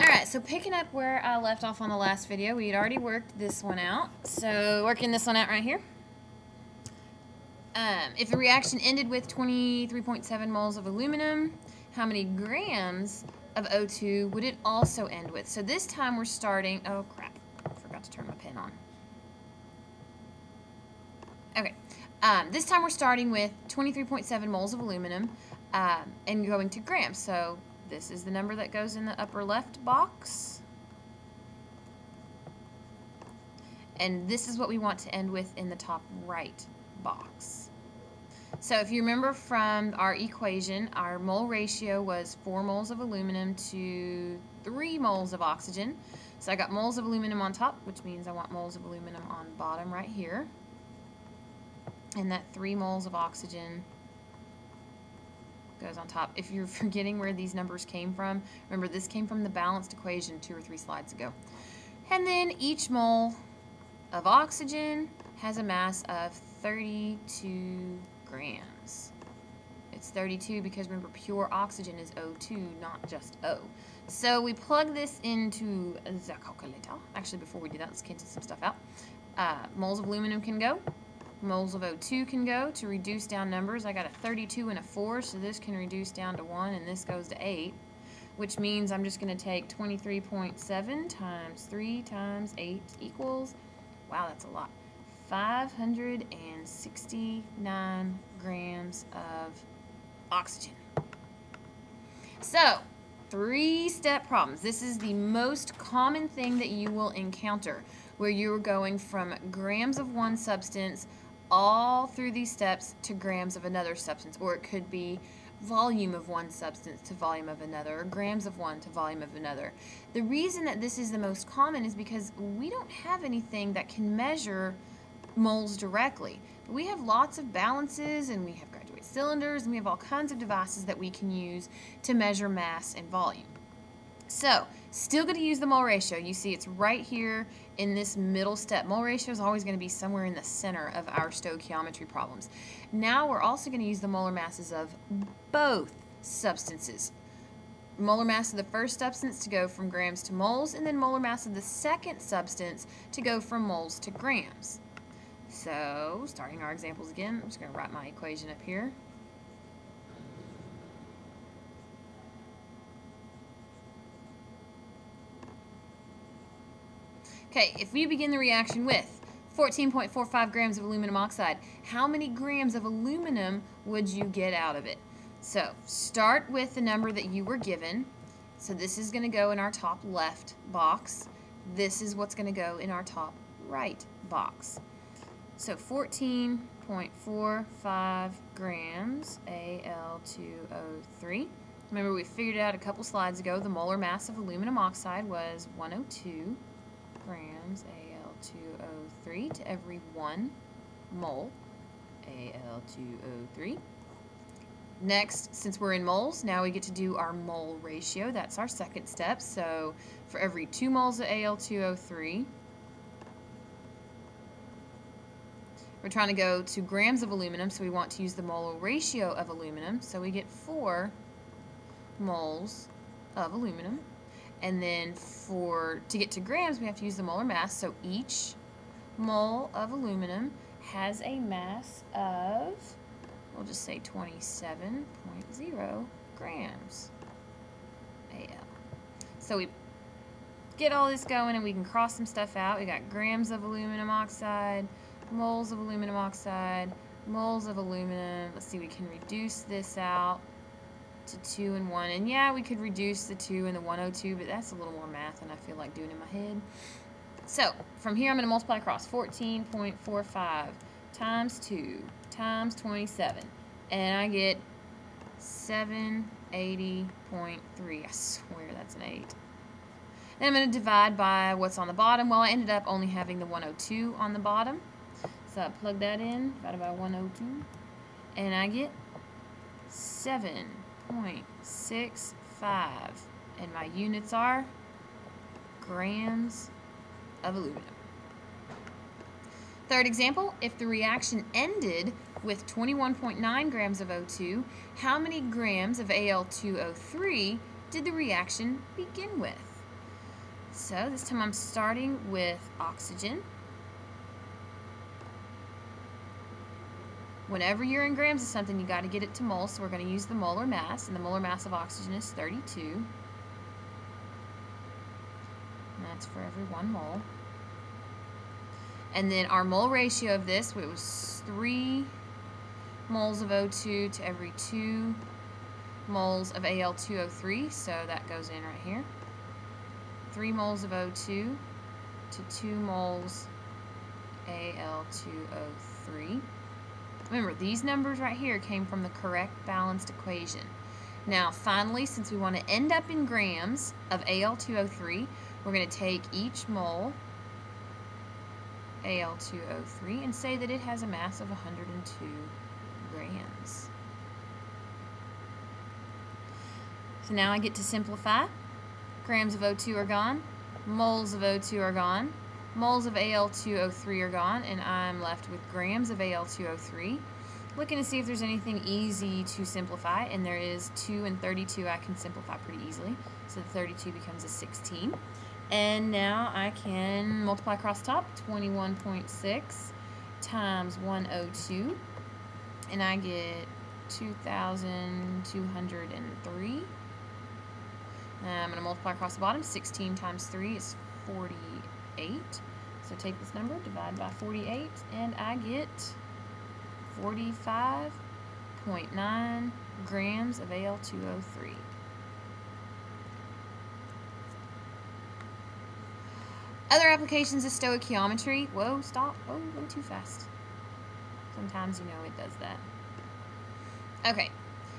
Alright, so picking up where I left off on the last video, we had already worked this one out. So working this one out right here. If the reaction ended with 23.7 moles of aluminum, how many grams of O2 would it also end with? So this time we're starting, oh crap, I forgot to turn my pen on. Okay, this time we're starting with 23.7 moles of aluminum and going to grams. So this is the number that goes in the upper left box. And this is what we want to end with in the top right box. So if you remember from our equation, our mole ratio was 4 moles of aluminum to 3 moles of oxygen. So I got moles of aluminum on top, which means I want moles of aluminum on bottom right here. And that 3 moles of oxygen goes on top. If you're forgetting where these numbers came from, remember this came from the balanced equation 2 or 3 slides ago. And then each mole of oxygen has a mass of 32 grams. It's 32 because remember pure oxygen is O2, not just O. So we plug this into the calculator. Actually, before we do that, let's cancel some stuff out. Moles of aluminum can go. Moles of O2 can go. To reduce down numbers, I got a 32 and a 4, so this can reduce down to 1, and this goes to 8, which means I'm just going to take 23.7 times 3 times 8 equals, wow, that's a lot, 569 grams of oxygen. So, 3-step problems. This is the most common thing that you will encounter, where you're going from grams of one substance all through these steps to grams of another substance, or it could be volume of one substance to volume of another, or grams of one to volume of another. The reason that this is the most common is because we don't have anything that can measure moles directly. But we have lots of balances, and we have graduate cylinders, and we have all kinds of devices that we can use to measure mass and volume. So, still going to use the mole ratio. You see it's right here in this middle step. Mole ratio is always going to be somewhere in the center of our stoichiometry problems. Now we're also going to use the molar masses of both substances. Molar mass of the first substance to go from grams to moles, and then molar mass of the second substance to go from moles to grams. So, starting our examples again, I'm just going to write my equation up here. Okay, if we begin the reaction with 14.45 grams of aluminum oxide, how many grams of aluminum would you get out of it? So, start with the number that you were given. So this is going to go in our top left box. This is what's going to go in our top right box. So 14.45 grams Al2O3. Remember, we figured it out a couple slides ago. The molar mass of aluminum oxide was 102 grams Al2O3 to every 1 mole Al2O3. Next, since we're in moles, now we get to do our mole ratio. That's our second step. So for every 2 moles of Al2O3, we're trying to go to grams of aluminum, so we want to use the molar ratio of aluminum. So we get 4 moles of aluminum. And then to get to grams, we have to use the molar mass. So each mole of aluminum has a mass of, we'll just say 27.0 grams Al. So we get all this going, and we can cross some stuff out. We got grams of aluminum oxide, moles of aluminum oxide, moles of aluminum. Let's see, we can reduce this out to 2 and 1. And yeah, we could reduce the 2 and the 102, but that's a little more math than I feel like doing in my head. So, from here I'm going to multiply across 14.45 times 2 times 27. And I get 780.3. I swear that's an 8. Then I'm going to divide by what's on the bottom. Well, I ended up only having the 102 on the bottom. So I plug that in, divided by 102. And I get 7.65, and my units are grams of aluminum. Third example, if the reaction ended with 21.9 grams of O2, how many grams of Al2O3 did the reaction begin with? So this time I'm starting with oxygen. Whenever you're in grams of something, you got to get it to moles, so we're going to use the molar mass, and the molar mass of oxygen is 32. And that's for every 1 mole. And then our mole ratio of this, it was 3 moles of O2 to every 2 moles of Al2O3, so that goes in right here. 3 moles of O2 to 2 moles Al2O3. Remember, these numbers right here came from the correct balanced equation. Now, finally, since we want to end up in grams of Al2O3, we're going to take each mole Al2O3 and say that it has a mass of 102 grams. So now I get to simplify. Grams of O2 are gone, moles of O2 are gone, moles of Al2O3 are gone, and I'm left with grams of Al2O3. Looking to see if there's anything easy to simplify, and there is 2 and 32 I can simplify pretty easily. So the 32 becomes a 16. And now I can multiply across the top, 21.6 times 102, and I get 2,203. I'm going to multiply across the bottom. 16 times 3 is 48. So take this number, divide by 48, and I get 45.9 grams of Al2O3. Other applications of stoichiometry. Whoa, stop. Oh, went too fast. Sometimes, you know, it does that. Okay.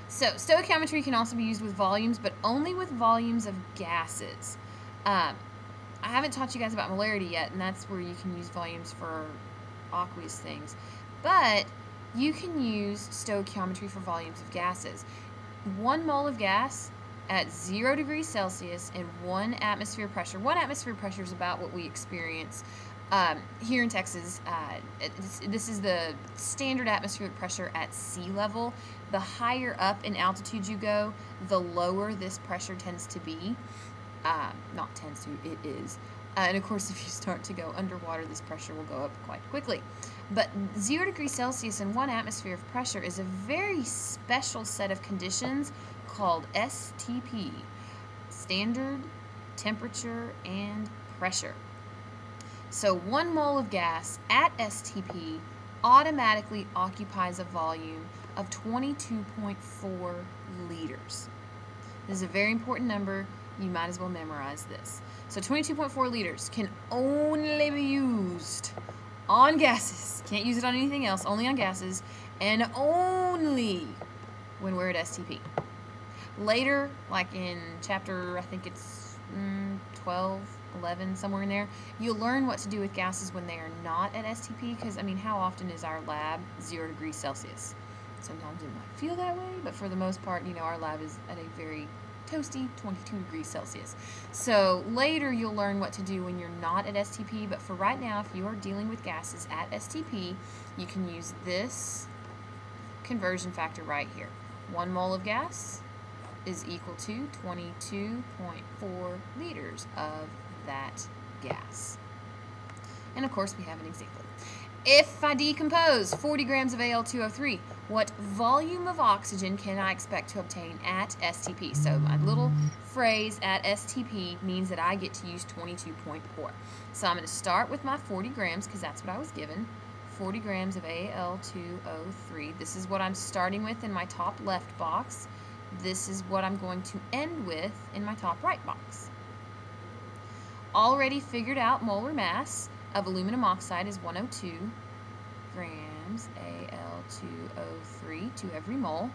So, stoichiometry can also be used with volumes, but only with volumes of gases. I haven't taught you guys about molarity yet, and that's where you can use volumes for aqueous things. But you can use stoichiometry for volumes of gases. 1 mole of gas at 0 degrees Celsius and 1 atmosphere pressure. 1 atmosphere pressure is about what we experience here in Texas. This is the standard atmospheric pressure at sea level. The higher up in altitude you go, the lower this pressure tends to be. Not tends to, it is. And of course, if you start to go underwater, this pressure will go up quite quickly. But 0 degrees Celsius and 1 atmosphere of pressure is a very special set of conditions called STP, standard temperature and pressure. So 1 mole of gas at STP automatically occupies a volume of 22.4 liters. This is a very important number. You might as well memorize this. So 22.4 liters can only be used on gases. Can't use it on anything else, only on gases, and only when we're at STP. Later, like in chapter, I think it's 12, 11, somewhere in there, you'll learn what to do with gases when they are not at STP, because, I mean, how often is our lab 0 degrees Celsius? Sometimes it might feel that way, but for the most part, you know, our lab is at a very toasty 22 degrees Celsius. So later you'll learn what to do when you're not at STP, but for right now, if you are dealing with gases at STP, you can use this conversion factor right here. 1 mole of gas is equal to 22.4 liters of that gas. And of course we have an example. If I decompose 40 grams of Al2O3, what volume of oxygen can I expect to obtain at STP? So my little phrase at STP means that I get to use 22.4. So I'm going to start with my 40 grams because that's what I was given. 40 grams of Al2O3. This is what I'm starting with in my top left box. This is what I'm going to end with in my top right box. Already figured out molar mass of aluminum oxide is 102 grams Al2O3 to every mole.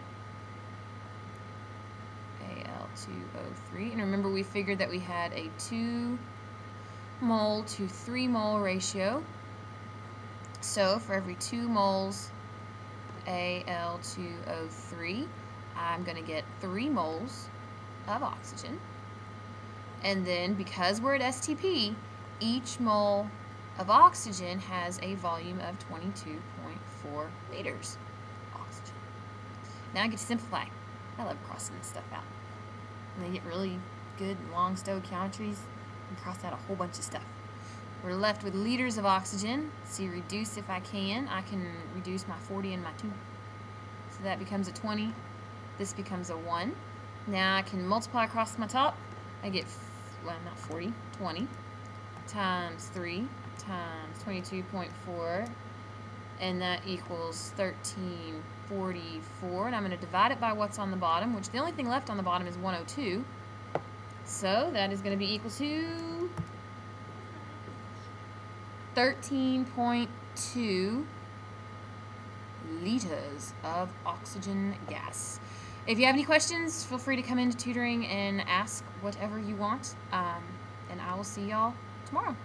Al2O3. And remember, we figured that we had a 2 mole to 3 mole ratio. So for every 2 moles Al2O3, I'm going to get 3 moles of oxygen. And then because we're at STP, each mole of oxygen has a volume of 22.4 liters of oxygen. Now I get to simplify. I love crossing this stuff out. And they get really good long stoichiometries. and cross out a whole bunch of stuff. We're left with liters of oxygen. Let's see, reduce if I can. I can reduce my 40 and my 2. So that becomes a 20. This becomes a 1. Now I can multiply across my top. I get, well, not 40, 20 times 3 times 22.4, and that equals 1344. And I'm going to divide it by what's on the bottom, which the only thing left on the bottom is 102. So that is going to be equal to 13.2 liters of oxygen gas. If you have any questions, feel free to come into tutoring and ask whatever you want, and I will see y'all tomorrow.